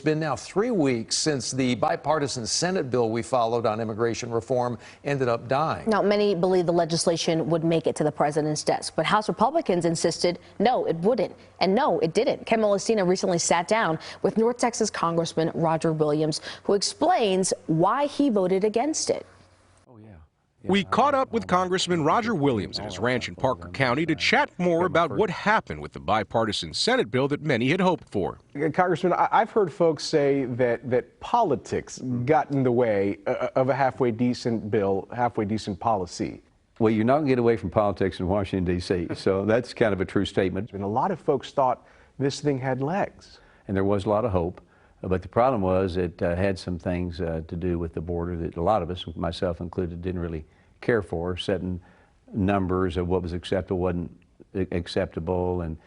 been now 3 weeks since the bipartisan Senate bill we followed on immigration reform ended up dying. Now, many believe the legislation would make it to the president's desk, but House Republicans insisted no, it wouldn't. And no, it didn't. Ken Molestina recently sat down with North Texas Congressman Roger Williams, who explains why he voted against it. We caught up with Congressman Roger Williams at his ranch in Parker County to chat more about what happened with the bipartisan Senate bill that many had hoped for. Congressman, I've heard folks say that politics got in the way of a halfway decent bill, halfway decent policy. Well, you're not going to get away from politics in Washington, D.C., so that's kind of a true statement. And a lot of folks thought this thing had legs. And there was a lot of hope. But the problem was it had some things to do with the border that a lot of us, myself included, didn't really care for, setting numbers of what was acceptable, wasn't acceptable, and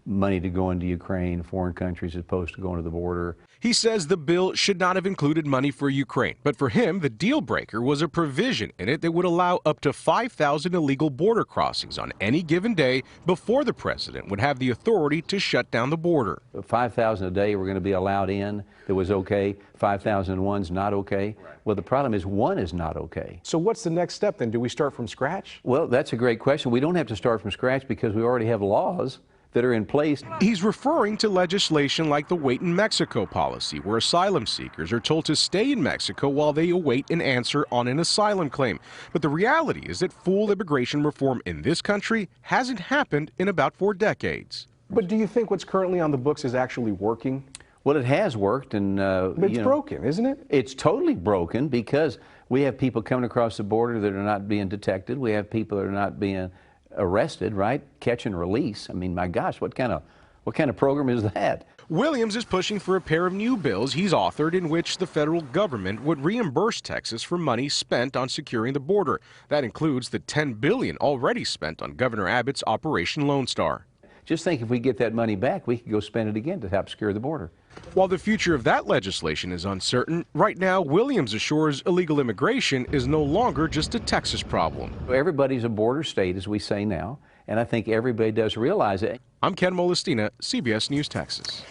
money to go into Ukraine, foreign countries, as opposed to going to the border. He says the bill should not have included money for Ukraine, but for him, the deal breaker was a provision in it that would allow up to 5,000 illegal border crossings on any given day before the president would have the authority to shut down the border. 5,000 a day were going to be allowed in. That was okay. 5,001's not okay. Right. Well, the problem is one is not okay. So what's the next step then? Do we start from scratch? Well, that's a great question. We don't have to start from scratch because we already have laws that are in place. He's referring to legislation like the Wait in Mexico policy, where asylum seekers are told to stay in Mexico while they await an answer on an asylum claim. But the reality is that full immigration reform in this country hasn't happened in about 4 decades. But do you think what's currently on the books is actually working? Well, it has worked, and but it's broken, isn't it? It's totally broken because we have people coming across the border that are not being detected. We have people that are not being arrested, right? Catch and release. I mean, my gosh, what kind of program is that? Williams is pushing for a pair of new bills he's authored in which the federal government would reimburse Texas for money spent on securing the border. That includes the $10 billion already spent on Governor Abbott's Operation Lone Star. Just think if we get that money back, we could go spend it again to help secure the border. While the future of that legislation is uncertain, right now Williams assures illegal immigration is no longer just a Texas problem. Everybody's a border state, as we say now, and I think everybody does realize it. I'm Ken Molestina, CBS News, Texas.